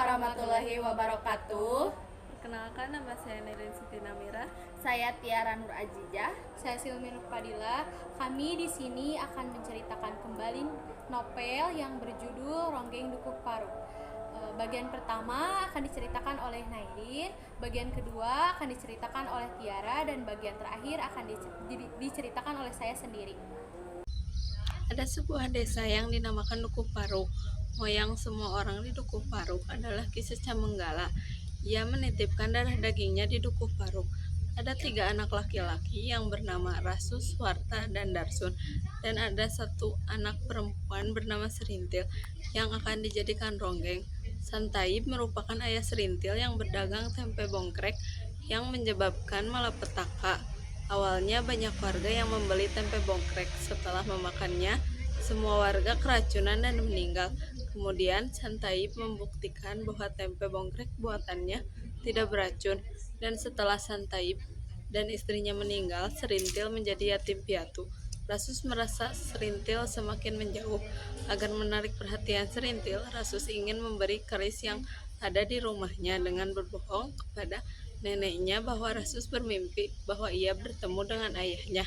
warahmatullahi wabarakatuh. Perkenalkan, nama saya Nerin Siti Namira. Saya Tiara Nur Azizah. Saya Silmi Nur Fadila. Kami di sini akan menceritakan kembali novel yang berjudul Ronggeng Dukuh Paruk. Bagian pertama akan diceritakan oleh Nairin, bagian kedua akan diceritakan oleh Tiara, dan bagian terakhir akan diceritakan oleh saya sendiri. Ada sebuah desa yang dinamakan Dukuh Paruk. Moyang semua orang di Dukuh Paruk adalah Ki Secamenggala. Ia menitipkan darah dagingnya di Dukuh Paruk. Ada 3 anak laki-laki yang bernama Rasus, Warta, dan Darsun. Dan ada 1 anak perempuan bernama Serintil yang akan dijadikan ronggeng. Santaib merupakan ayah Serintil yang berdagang tempe bongkrek yang menyebabkan malapetaka. Awalnya banyak warga yang membeli tempe bongkrek. Setelah memakannya, semua warga keracunan dan meninggal. Kemudian Santaib membuktikan bahwa tempe bongkrek buatannya tidak beracun. Dan setelah Santaib dan istrinya meninggal, Serintil menjadi yatim piatu. Rasus merasa Serintil semakin menjauh. Agar menarik perhatian Serintil, Rasus ingin memberi keris yang ada di rumahnya dengan berbohong kepada neneknya bahwa Rasus bermimpi bahwa ia bertemu dengan ayahnya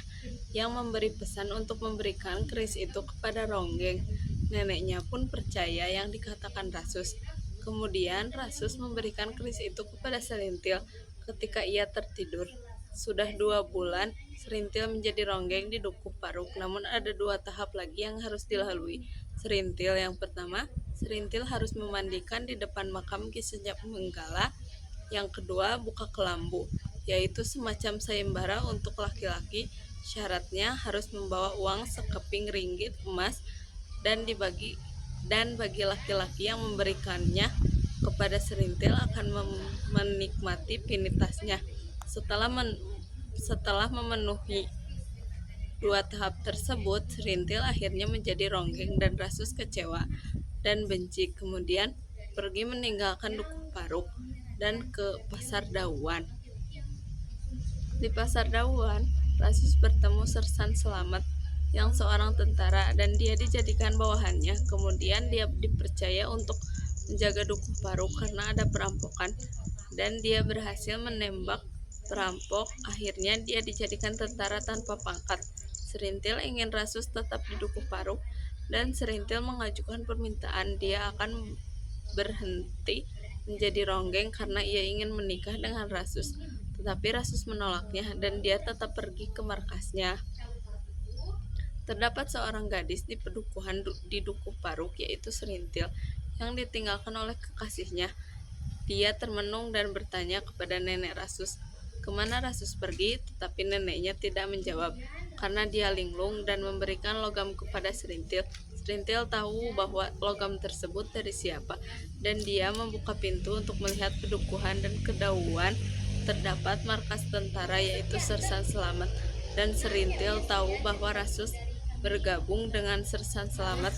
yang memberi pesan untuk memberikan keris itu kepada Ronggeng. Neneknya pun percaya yang dikatakan Rasus. Kemudian Rasus memberikan keris itu kepada Serintil ketika ia tertidur. Sudah 2 bulan Serintil menjadi ronggeng di Dukuh Paruk, namun ada 2 tahap lagi yang harus dilalui Serintil. Yang pertama, Serintil harus memandikan di depan makam Ki Secamenggala. Yang kedua, buka kelambu, yaitu semacam sayembara untuk laki-laki. Syaratnya harus membawa uang sekeping ringgit emas dan bagi laki-laki yang memberikannya kepada Serintil akan menikmati pinitasnya. Setelah memenuhi 2 tahap tersebut, Serintil akhirnya menjadi ronggeng dan Rasus kecewa dan benci. Kemudian pergi meninggalkan Dukuh Paruk dan ke Pasar Dauan. Di Pasar Dauan, Rasus bertemu Sersan Selamat yang seorang tentara dan dia dijadikan bawahannya. Kemudian dia dipercaya untuk menjaga Dukuh Paruk karena ada perampokan dan dia berhasil menembak perampok. Akhirnya dia dijadikan tentara tanpa pangkat. Serintil ingin Rasus tetap di Dukuh Paruk dan Serintil mengajukan permintaan dia akan berhenti menjadi ronggeng karena ia ingin menikah dengan Rasus. Tetapi Rasus menolaknya dan dia tetap pergi ke markasnya. Terdapat seorang gadis di pedukuhan di Dukuh Paruk, yaitu Serintil, yang ditinggalkan oleh kekasihnya. Dia termenung dan bertanya kepada nenek Rasus, kemana Rasus pergi, tetapi neneknya tidak menjawab karena dia linglung dan memberikan logam kepada Serintil. Serintil tahu bahwa logam tersebut dari siapa dan dia membuka pintu untuk melihat pedukuhan dan kedauan. Terdapat markas tentara yaitu Sersan Selamat dan Serintil tahu bahwa Rasus bergabung dengan Sersan Selamat.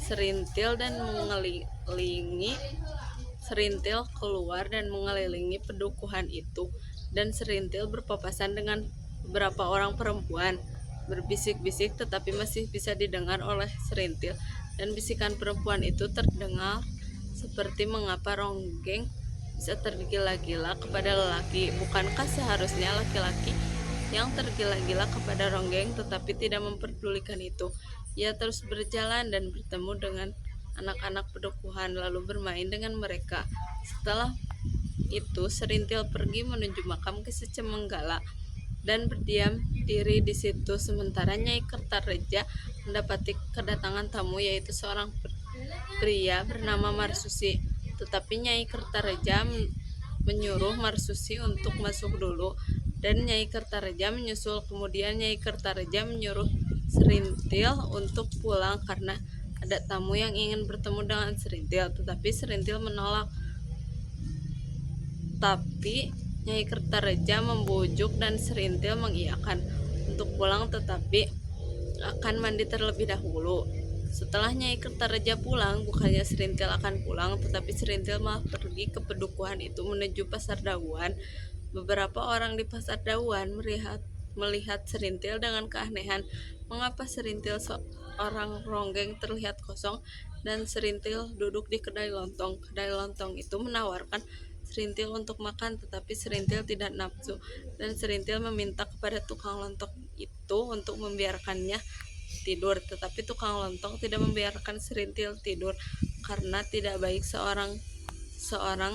Serintil keluar dan mengelilingi pedukuhan itu dan Serintil berpapasan dengan beberapa orang perempuan berbisik-bisik, tetapi masih bisa didengar oleh Serintil, dan bisikan perempuan itu terdengar seperti mengapa ronggeng bisa tergila-gila kepada lelaki. Bukankah seharusnya laki-laki yang tergila-gila kepada ronggeng tetapi tidak memperdulikan itu? Ia terus berjalan dan bertemu dengan anak-anak pedukuhan lalu bermain dengan mereka. Setelah itu Serintil pergi menuju makam Ki Secamenggala dan berdiam diri di situ. Sementara Nyai Kertareja mendapati kedatangan tamu, yaitu seorang pria bernama Marsusi. Tetapi Nyai Kertareja menyuruh Marsusi untuk masuk dulu dan Nyai Kertareja menyusul. Kemudian Nyai Kertareja menyuruh Serintil untuk pulang karena ada tamu yang ingin bertemu dengan Serintil, tetapi Serintil menolak. Tapi Nyai Kertareja membujuk dan Serintil mengiyakan untuk pulang, tetapi akan mandi terlebih dahulu. Setelah Nyai Kertareja pulang, bukannya Serintil akan pulang, tetapi Serintil malah pergi ke pedukuhan itu menuju Pasar Dauan. Beberapa orang di Pasar Dauan melihat Serintil dengan keanehan. Mengapa Serintil seorang ronggeng terlihat kosong dan Serintil duduk di kedai lontong. Kedai lontong itu menawarkan Serintil untuk makan, tetapi Serintil tidak nafsu, dan Serintil meminta kepada tukang lontong itu untuk membiarkannya tidur, tetapi tukang lontong tidak membiarkan Serintil tidur karena tidak baik seorang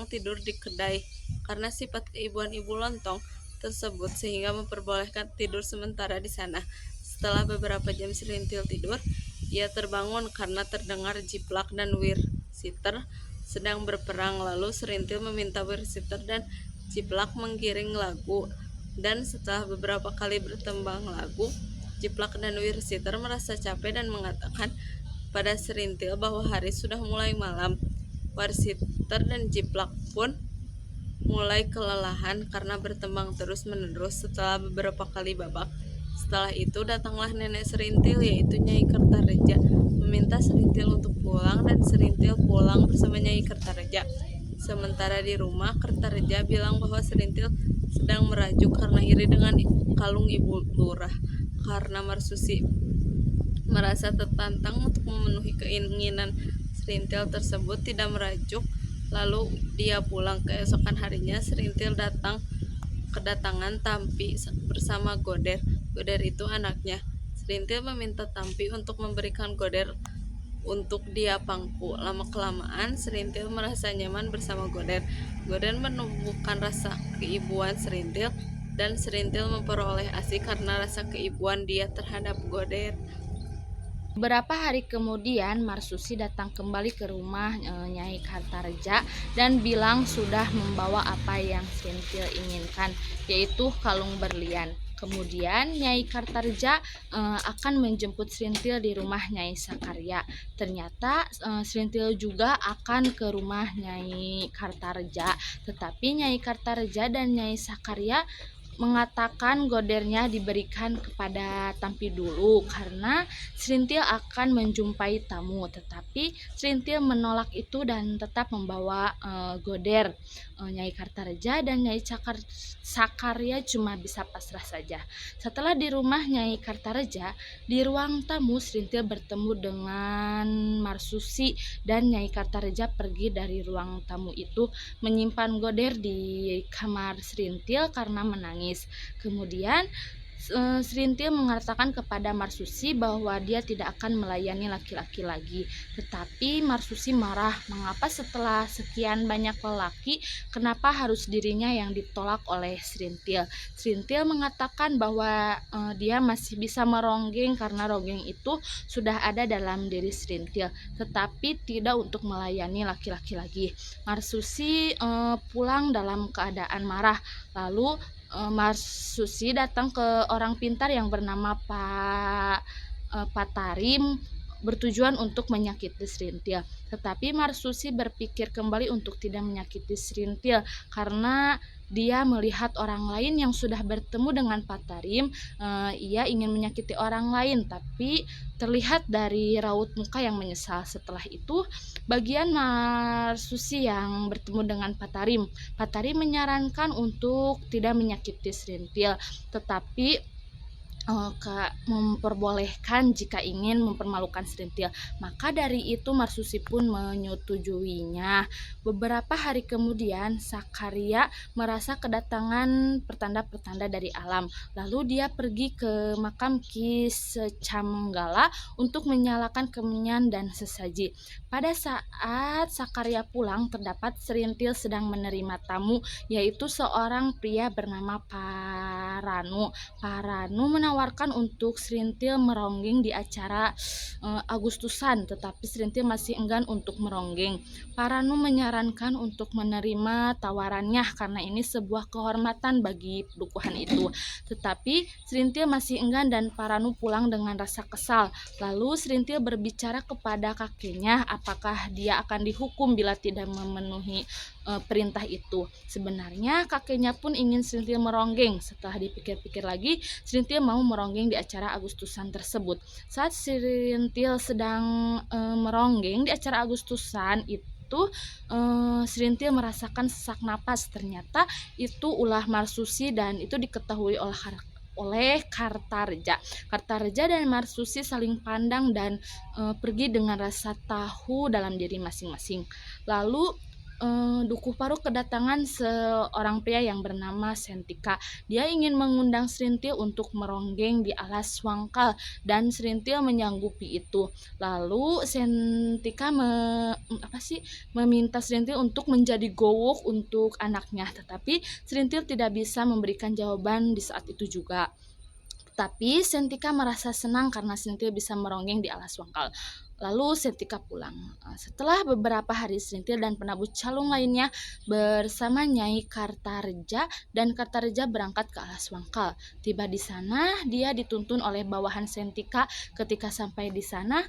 tidur di kedai. Karena sifat keibuan ibu lontong tersebut sehingga memperbolehkan tidur sementara di sana. Setelah beberapa jam Serintil tidur, ia terbangun karena terdengar Jiplak dan Wirsiter sedang berperang. Lalu Serintil meminta Wirsiter dan Jiplak menggiring lagu, dan setelah beberapa kali bertembang lagu, Jiplak dan Wirsiter merasa capek dan mengatakan pada Serintil bahwa hari sudah mulai malam. Wirsiter dan Jiplak pun mulai kelelahan karena bertembang terus-menerus setelah beberapa kali babak. Setelah itu datanglah nenek Serintil, yaitu Nyai Kertareja, meminta Serintil untuk pulang, dan Serintil pulang bersama Nyai Kertareja. Sementara di rumah, Kertareja bilang bahwa Serintil sedang merajuk karena iri dengan kalung ibu lurah. Karena Marsusi merasa tertantang untuk memenuhi keinginan Serintil tersebut tidak merajuk, lalu dia pulang. Keesokan harinya Serintil kedatangan Tampi bersama Goder. Goder itu anaknya. Serintil meminta Tampi untuk memberikan Goder untuk dia pangku. Lama-kelamaan Serintil merasa nyaman bersama Goder. Goder menumbuhkan rasa keibuan Serintil, dan Serintil memperoleh ASI karena rasa keibuan dia terhadap Goder. Beberapa hari kemudian Marsusi datang kembali ke rumah Nyai Kertareja dan bilang sudah membawa apa yang Serintil inginkan, yaitu kalung berlian. Kemudian Nyai Kertareja akan menjemput Serintil di rumah Nyai Sakarya. Ternyata Serintil juga akan ke rumah Nyai Kertareja, tetapi Nyai Kertareja dan Nyai Sakarya mengatakan Godernya diberikan kepada Tampi dulu karena Serintil akan menjumpai tamu, tetapi Serintil menolak itu dan tetap membawa Goder. Nyai Kertareja dan Nyai Sakarya cuma bisa pasrah saja. Setelah di rumah Nyai Kertareja, di ruang tamu Serintil bertemu dengan Marsusi, dan Nyai Kertareja pergi dari ruang tamu itu menyimpan Goder di kamar Serintil karena menangis. Kemudian Serintil mengatakan kepada Marsusi bahwa dia tidak akan melayani laki-laki lagi. Tetapi Marsusi marah, mengapa setelah sekian banyak lelaki, kenapa harus dirinya yang ditolak oleh Serintil. Serintil mengatakan bahwa dia masih bisa meronggeng karena ronggeng itu sudah ada dalam diri Serintil, tetapi tidak untuk melayani laki-laki lagi. Marsusi pulang dalam keadaan marah. Lalu Marsusi datang ke orang pintar yang bernama Pak Tarim bertujuan untuk menyakiti Serintil. Tetapi Marsusi berpikir kembali untuk tidak menyakiti Serintil karena dia melihat orang lain yang sudah bertemu dengan Pak Tarim. Ia ingin menyakiti orang lain, tapi terlihat dari raut muka yang menyesal. Setelah itu, bagian Marsusi yang bertemu dengan Pak Tarim menyarankan untuk tidak menyakiti Serintil, tetapi memperbolehkan jika ingin mempermalukan Serintil. Maka dari itu Marsusi pun menyetujuinya. Beberapa hari kemudian Sakarya merasa kedatangan pertanda-pertanda dari alam. Lalu dia pergi ke makam Ki Secamenggala untuk menyalakan kemenyan dan sesaji. Pada saat Sakarya pulang, terdapat Serintil sedang menerima tamu, yaitu seorang pria bernama Paranu. Paranu menawarkan untuk Serintil meronggeng di acara Agustusan, tetapi Serintil masih enggan untuk meronggeng. Paranu menyarankan untuk menerima tawarannya karena ini sebuah kehormatan bagi pedukuhan itu. Tetapi Serintil masih enggan dan Paranu pulang dengan rasa kesal. Lalu Serintil berbicara kepada kakeknya apakah dia akan dihukum bila tidak memenuhi perintah itu. Sebenarnya kakeknya pun ingin Serintil meronggeng. Setelah dipikir-pikir lagi, Serintil mau meronggeng di acara Agustusan tersebut. Saat Serintil sedang meronggeng di acara Agustusan itu, Serintil merasakan sesak napas. Ternyata itu ulah Marsusi dan itu diketahui oleh oleh Kartareja. Kartareja dan Marsusi saling pandang dan pergi dengan rasa tahu dalam diri masing-masing. Lalu Dukuh Paruk kedatangan seorang pria yang bernama Sentika. Dia ingin mengundang Serintil untuk meronggeng di alas Wangkal dan Serintil menyanggupi itu. Lalu Sentika meminta Serintil untuk menjadi gowok untuk anaknya, tetapi Serintil tidak bisa memberikan jawaban di saat itu juga. Tapi Sentika merasa senang karena Serintil bisa meronggeng di alas Wangkal. Lalu Sentika pulang. Setelah beberapa hari, Serintil dan penabuh calung lainnya bersama Nyai Kartareja dan Kartareja berangkat ke alas Wangkal. Tiba di sana, dia dituntun oleh bawahan Sentika. Ketika sampai di sana,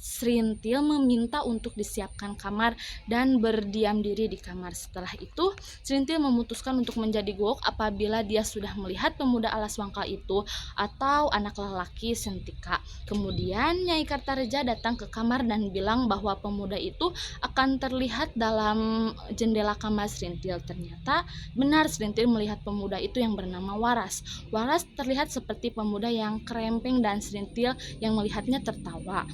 Serintil meminta untuk disiapkan kamar dan berdiam diri di kamar. Setelah itu, Serintil memutuskan untuk menjadi gowok apabila dia sudah melihat pemuda alas Wangkal itu atau anak lelaki Sentika. Kemudian Nyai Kartareja datang ke kamar dan bilang bahwa pemuda itu akan terlihat dalam jendela kamar Serintil. Ternyata benar, Serintil melihat pemuda itu yang bernama Waras. Waras terlihat seperti pemuda yang kerempeng dan Serintil yang melihatnya tertawa.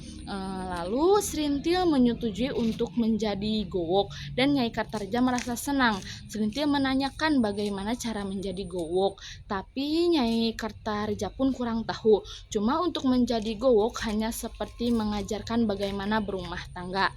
Lalu Serintil menyetujui untuk menjadi gowok dan Nyai Kartareja merasa senang. Serintil menanyakan bagaimana cara menjadi gowok, tapi Nyai Kartareja pun kurang tahu. Cuma untuk menjadi gowok hanya seperti mengajarkan bagaimana berumah tangga.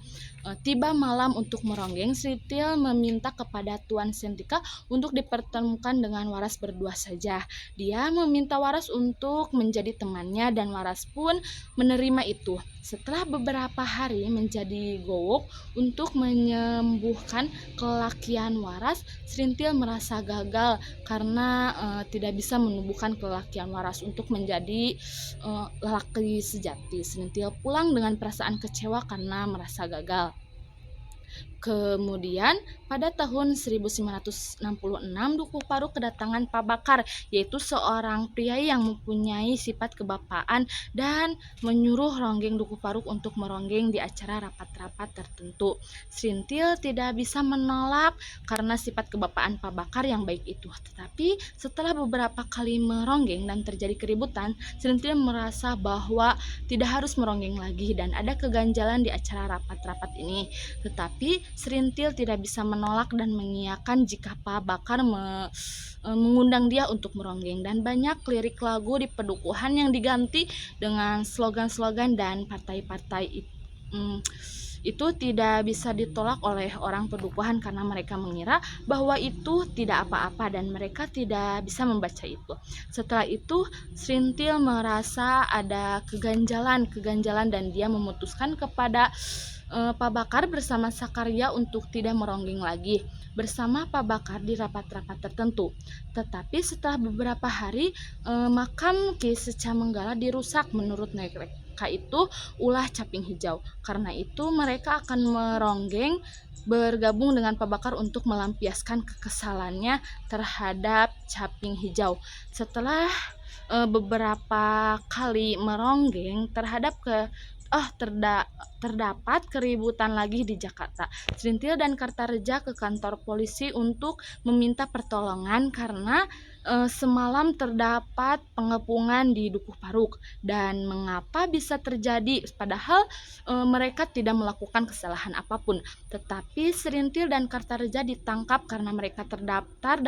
Tiba malam untuk meronggeng, Serintil meminta kepada Tuan Sentika untuk dipertemukan dengan Waras berdua saja. Dia meminta Waras untuk menjadi temannya dan Waras pun menerima itu. Setelah beberapa hari menjadi gowok untuk menyembuhkan kelelakian Waras, Serintil merasa gagal karena tidak bisa menumbuhkan kelelakian Waras untuk menjadi lelaki sejati. Serintil pulang dengan perasaan kecewa karena merasa gagal. Kemudian pada tahun 1966 Dukuh Paruk kedatangan Pak Bakar, yaitu seorang pria yang mempunyai sifat kebapaan dan menyuruh ronggeng Dukuh Paruk untuk meronggeng di acara rapat-rapat tertentu. Serintil tidak bisa menolak karena sifat kebapaan Pak Bakar yang baik itu. Tetapi setelah beberapa kali meronggeng dan terjadi keributan, Serintil merasa bahwa tidak harus meronggeng lagi dan ada keganjalan di acara rapat-rapat ini. Tetapi Serintil tidak bisa menolak dan mengiyakan jika Pak Bakar mengundang dia untuk meronggeng, dan banyak lirik lagu di pedukuhan yang diganti dengan slogan-slogan dan partai-partai itu tidak bisa ditolak oleh orang pedukuhan karena mereka mengira bahwa itu tidak apa-apa dan mereka tidak bisa membaca itu. Setelah itu Serintil merasa ada keganjalan dan dia memutuskan kepada Pak Bakar bersama Sakarya untuk tidak meronggeng lagi bersama Pak Bakar di rapat-rapat tertentu. Tetapi setelah beberapa hari makam Ki Secamenggala dirusak menurut mereka itu ulah caping hijau. Karena itu mereka akan meronggeng bergabung dengan Pak Bakar untuk melampiaskan kekesalannya terhadap caping hijau. Setelah beberapa kali meronggeng terdapat keributan lagi di Jakarta. Serintil dan Kartareja ke kantor polisi untuk meminta pertolongan karena semalam terdapat pengepungan di Dukuh Paruk dan mengapa bisa terjadi padahal mereka tidak melakukan kesalahan apapun. Tetapi Serintil dan Kartareja ditangkap karena mereka terdaftar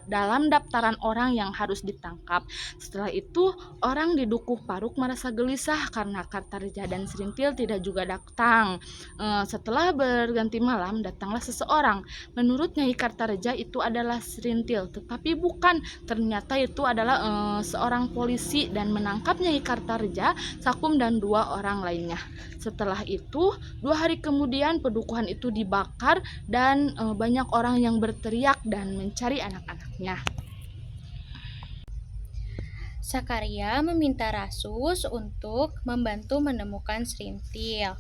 dalam daftaran orang yang harus ditangkap. Setelah itu orang di Dukuh Paruk merasa gelisah karena Kartareja dan Serintil tidak juga datang. Setelah berganti malam datanglah seseorang. Menurut Nyai Kartareja itu adalah Serintil, tetapi bukan. Ternyata itu adalah seorang polisi dan menangkap Nyai Kartareja, Sakum dan 2 orang lainnya. Setelah itu 2 hari kemudian pedukuhan itu dibakar dan banyak orang yang berteriak dan mencari anak-anaknya. Sakarya meminta Rasus untuk membantu menemukan Serintil.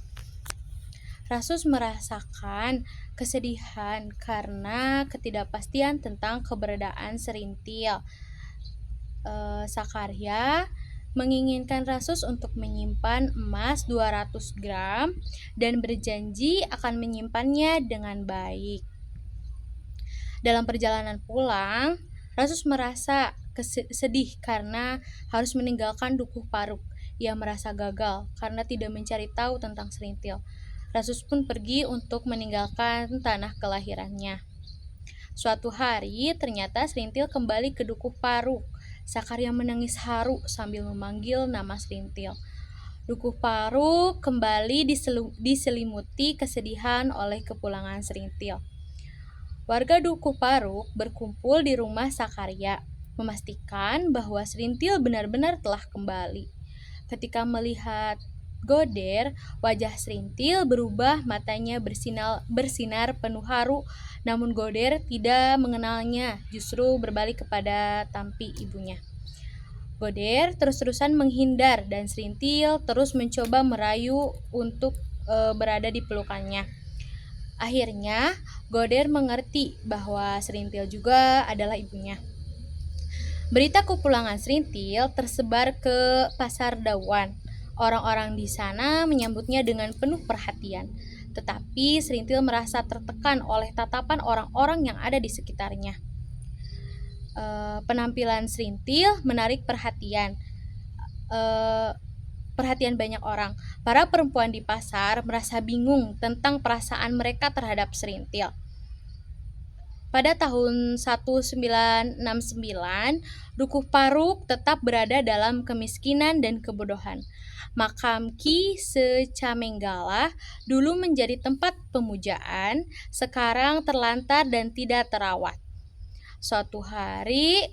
Rasus merasakan kesedihan karena ketidakpastian tentang keberadaan Serintil. Sakarya menginginkan Rasus untuk menyimpan emas 200 gram dan berjanji akan menyimpannya dengan baik. Dalam perjalanan pulang, Rasus merasa sedih karena harus meninggalkan Dukuh Paruk. Ia merasa gagal karena tidak mencari tahu tentang Serintil. Rasus pun pergi untuk meninggalkan tanah kelahirannya. Suatu hari, ternyata Serintil kembali ke Dukuh Paruk. Sakarya menangis haru sambil memanggil nama Serintil. Dukuh Paruk kembali diselimuti kesedihan oleh kepulangan Serintil. Warga Dukuh Paruk berkumpul di rumah Sakarya, memastikan bahwa Serintil benar-benar telah kembali. Ketika melihat Goder, wajah Serintil berubah, matanya bersinar penuh haru, namun Goder tidak mengenalnya, justru berbalik kepada Tampi ibunya. Goder terus-terusan menghindar dan Serintil terus mencoba merayu untuk berada di pelukannya. Akhirnya, Goder mengerti bahwa Serintil juga adalah ibunya. Berita kepulangan Serintil tersebar ke Pasar Dawan. Orang-orang di sana menyambutnya dengan penuh perhatian. Tetapi Serintil merasa tertekan oleh tatapan orang-orang yang ada di sekitarnya. Penampilan Serintil menarik perhatian banyak orang. Para perempuan di pasar merasa bingung tentang perasaan mereka terhadap Serintil. Pada tahun 1969, Dukuh Paruk tetap berada dalam kemiskinan dan kebodohan. Makam Ki Secamenggala dulu menjadi tempat pemujaan, sekarang terlantar dan tidak terawat. Suatu hari,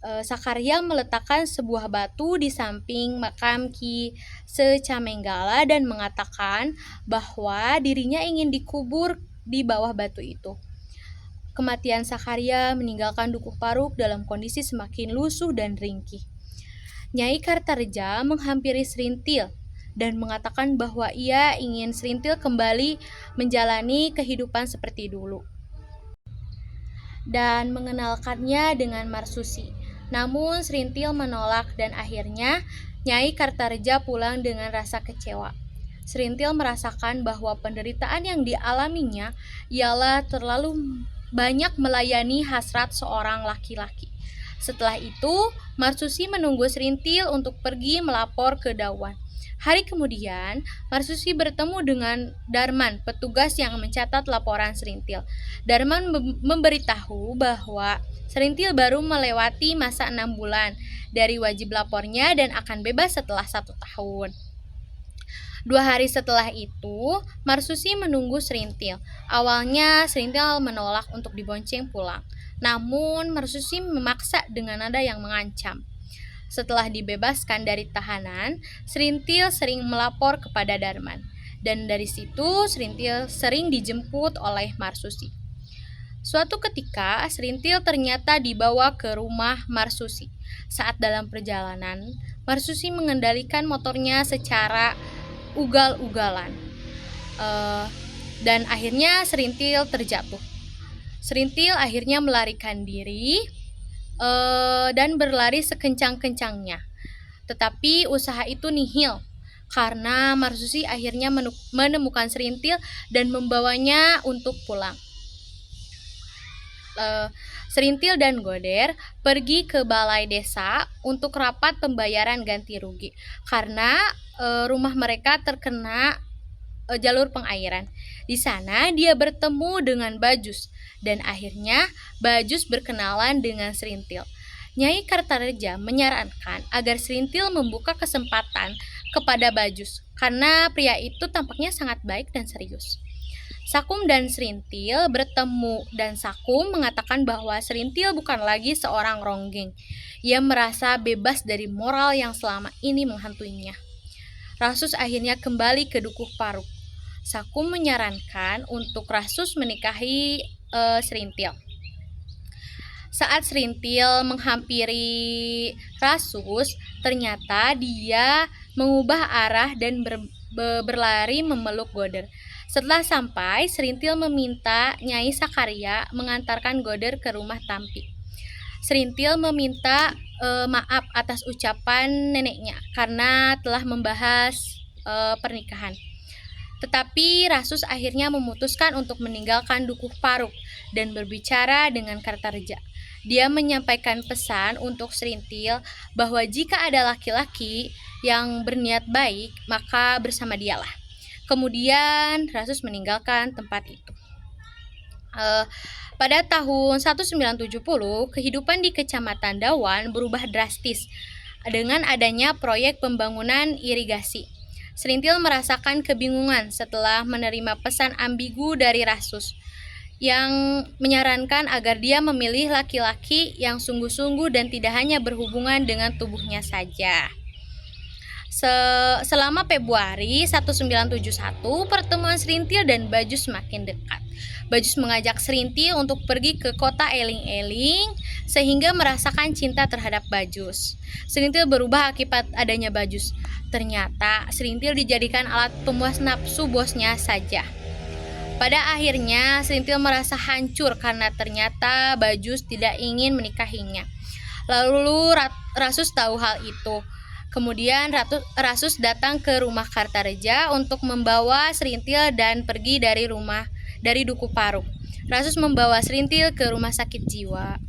Sakarya meletakkan sebuah batu di samping makam Ki Secamenggala dan mengatakan bahwa dirinya ingin dikubur di bawah batu itu. Kematian Sakarya meninggalkan Dukuh Paruk dalam kondisi semakin lusuh dan ringkih. Nyai Kartareja menghampiri Serintil dan mengatakan bahwa ia ingin Serintil kembali menjalani kehidupan seperti dulu dan mengenalkannya dengan Marsusi. Namun Serintil menolak dan akhirnya Nyai Kartareja pulang dengan rasa kecewa. Serintil merasakan bahwa penderitaan yang dialaminya ialah terlalu banyak melayani hasrat seorang laki-laki. Setelah itu, Marsusi menunggu Serintil untuk pergi melapor ke Dawan. Hari kemudian, Marsusi bertemu dengan Darman, petugas yang mencatat laporan Serintil. Darman memberitahu bahwa Serintil baru melewati masa 6 bulan dari wajib lapornya dan akan bebas setelah 1 tahun. 2 hari setelah itu, Marsusi menunggu Serintil. Awalnya Serintil menolak untuk dibonceng pulang. Namun Marsusi memaksa dengan nada yang mengancam. Setelah dibebaskan dari tahanan, Serintil sering melapor kepada Darman. Dan dari situ Serintil sering dijemput oleh Marsusi. Suatu ketika, Serintil ternyata dibawa ke rumah Marsusi. Saat dalam perjalanan, Marsusi mengendalikan motornya secara ugal-ugalan. Dan akhirnya Serintil terjatuh. Serintil akhirnya melarikan diri dan berlari sekencang-kencangnya. Tetapi usaha itu nihil karena Marsusi akhirnya menemukan Serintil dan membawanya untuk pulang. Serintil dan Goder pergi ke balai desa untuk rapat pembayaran ganti rugi karena rumah mereka terkena jalur pengairan. Di sana dia bertemu dengan Bajus dan akhirnya Bajus berkenalan dengan Serintil. Nyai Kartareja menyarankan agar Serintil membuka kesempatan kepada Bajus karena pria itu tampaknya sangat baik dan serius. Sakum dan Serintil bertemu dan Sakum mengatakan bahwa Serintil bukan lagi seorang ronggeng. Ia merasa bebas dari moral yang selama ini menghantuinya. Rasus akhirnya kembali ke Dukuh Paruk. Sakum menyarankan untuk Rasus menikahi Serintil. Saat Serintil menghampiri Rasus, ternyata dia mengubah arah dan berlari memeluk Goder. Setelah sampai, Serintil meminta Nyai Sakarya mengantarkan Goder ke rumah Tampi. Serintil meminta maaf atas ucapan neneknya karena telah membahas pernikahan. Tetapi Rasus akhirnya memutuskan untuk meninggalkan Dukuh Paruk dan berbicara dengan Kartareja. Dia menyampaikan pesan untuk Serintil bahwa jika ada laki-laki yang berniat baik, maka bersama dialah. Kemudian Rasus meninggalkan tempat itu. Pada tahun 1970, kehidupan di Kecamatan Dawan berubah drastis dengan adanya proyek pembangunan irigasi. Serintil merasakan kebingungan setelah menerima pesan ambigu dari Rasus yang menyarankan agar dia memilih laki-laki yang sungguh-sungguh dan tidak hanya berhubungan dengan tubuhnya saja. Selama Februari 1971, pertemuan Serintil dan Bajus semakin dekat. Bajus mengajak Serintil untuk pergi ke kota Eling-Eling sehingga merasakan cinta terhadap Bajus. Serintil berubah akibat adanya Bajus. Ternyata Serintil dijadikan alat pemuas nafsu bosnya saja. Pada akhirnya Serintil merasa hancur karena ternyata Bajus tidak ingin menikahinya. Lalu Rasus tahu hal itu. Kemudian Rasus datang ke rumah Kartareja untuk membawa Serintil dan pergi dari Dukuh Paruk. Rasus membawa Serintil ke rumah sakit jiwa.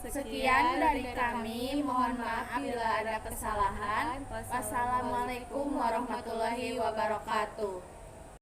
Sekian dari kami, mohon maaf bila ada kesalahan. Wassalamualaikum warahmatullahi wabarakatuh.